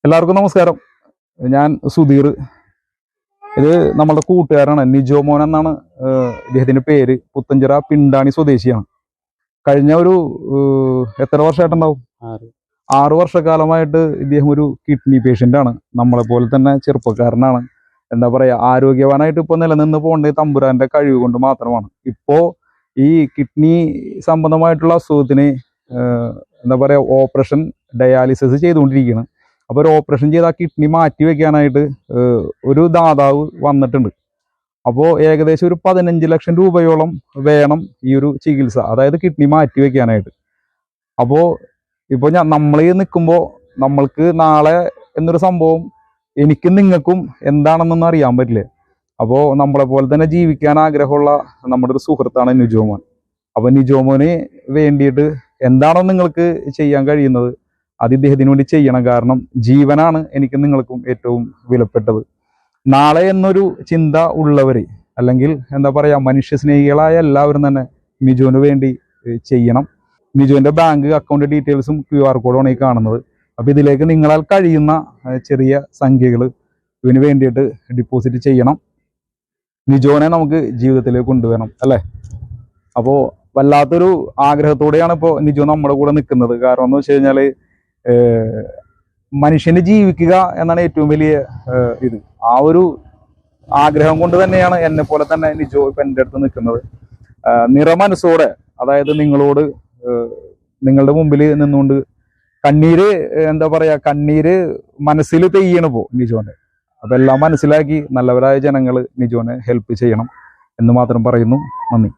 എല്ലാവർക്കും നമസ്കാരം. ഞാൻ സുധീർ. ഇത് നമ്മളുടെ കൂട്ടുകാരാണ്, നിജോ മോൻ എന്നാണ് ഇദ്ദേഹത്തിന്റെ പേര്. പുത്തഞ്ചിറ പിണ്ടാണി സ്വദേശിയാണ്. കഴിഞ്ഞ ഒരു എത്ര വർഷമായിട്ടുണ്ടാവും, 6 വർഷക്കാലമായിട്ട് ഇദ്ദേഹം ഒരു കിഡ്നി പേഷ്യന്റ് ആണ്. നമ്മളെ പോലെ തന്നെ ചെറുപ്പക്കാരനാണ്. എന്താ പറയാ, ആരോഗ്യവാനായിട്ട് ഇപ്പൊ നിലനിന്ന് പോകേണ്ടത് തമ്പുരാന്റെ കഴിവ് കൊണ്ട് മാത്രമാണ്. ഇപ്പോ ഈ കിഡ്നി സംബന്ധമായിട്ടുള്ള അസുഖത്തിന് എന്താ പറയാ, ഓപ്പറേഷൻ ഡയാലിസിസ് ചെയ്തുകൊണ്ടിരിക്കുകയാണ്. അപ്പോൾ ഒരു ഓപ്പറേഷൻ ചെയ്ത് ആ കിഡ്നി മാറ്റി വെക്കാനായിട്ട് ഒരു ദാതാവ് വന്നിട്ടുണ്ട്. അപ്പോൾ ഏകദേശം ഒരു 15 ലക്ഷം രൂപയോളം വേണം ഈ ഒരു ചികിത്സ, അതായത് കിഡ്നി മാറ്റി വെക്കാനായിട്ട്. അപ്പോൾ ഇപ്പോൾ നമ്മൾ നിൽക്കുമ്പോൾ നമ്മൾക്ക് നാളെ എന്നൊരു സംഭവം എനിക്കും നിങ്ങൾക്കും എന്താണെന്നൊന്നും അറിയാൻ പറ്റില്ല. അപ്പോൾ നമ്മളെ പോലെ തന്നെ ജീവിക്കാൻ ആഗ്രഹമുള്ള നമ്മുടെ ഒരു സുഹൃത്താണ് നിജോമോൻ. അപ്പോൾ നിജോമോന് വേണ്ടിയിട്ട് എന്താണോ നിങ്ങൾക്ക് ചെയ്യാൻ കഴിയുന്നത് അത് ഇദ്ദേഹത്തിന് വേണ്ടി ചെയ്യണം. കാരണം ജീവനാണ് എനിക്ക് നിങ്ങൾക്കും ഏറ്റവും വിലപ്പെട്ടത്. നാളെ എന്നൊരു ചിന്ത ഉള്ളവർ, അല്ലെങ്കിൽ എന്താ പറയുക, മനുഷ്യസ്നേഹികളായ എല്ലാവരും തന്നെ നിജോന് വേണ്ടി ചെയ്യണം. നിജോന്റെ ബാങ്ക് അക്കൗണ്ട് ഡീറ്റെയിൽസും QR കോഡുമാണ് ഈ കാണുന്നത്. അപ്പം ഇതിലേക്ക് നിങ്ങളാൽ കഴിയുന്ന ചെറിയ സംഖ്യകൾ ഇതിന് വേണ്ടിയിട്ട് ഡിപ്പോസിറ്റ് ചെയ്യണം. നിജോനെ നമുക്ക് ജീവിതത്തിലേക്ക് കൊണ്ടുവരണം, അല്ലേ? അപ്പോൾ വല്ലാത്തൊരു ആഗ്രഹത്തോടെയാണ് ഇപ്പോൾ നിജോ നമ്മുടെ കൂടെ നിൽക്കുന്നത്. കാരണം എന്ന് വെച്ച് കഴിഞ്ഞാൽ മനുഷ്യന് ജീവിക്കുക എന്നാണ് ഏറ്റവും വലിയ ഇത്. ആ ഒരു ആഗ്രഹം കൊണ്ട് തന്നെയാണ് എന്നെ പോലെ തന്നെ നിജോ ഇപ്പം എൻ്റെ അടുത്ത് നിൽക്കുന്നത്. നിറമനസ്സോടെ, അതായത് നിങ്ങളോട് നിങ്ങളുടെ മുമ്പിൽ നിന്നുകൊണ്ട് കണ്ണീര്, എന്താ പറയാ, കണ്ണീര് മനസ്സിൽ പെയ്യണപ്പോ നിജോന്റെ. അതെല്ലാം മനസ്സിലാക്കി നല്ലവരായ ജനങ്ങൾ നിജോനെ ഹെൽപ്പ് ചെയ്യണം എന്ന് മാത്രം പറയുന്നു. നന്ദി.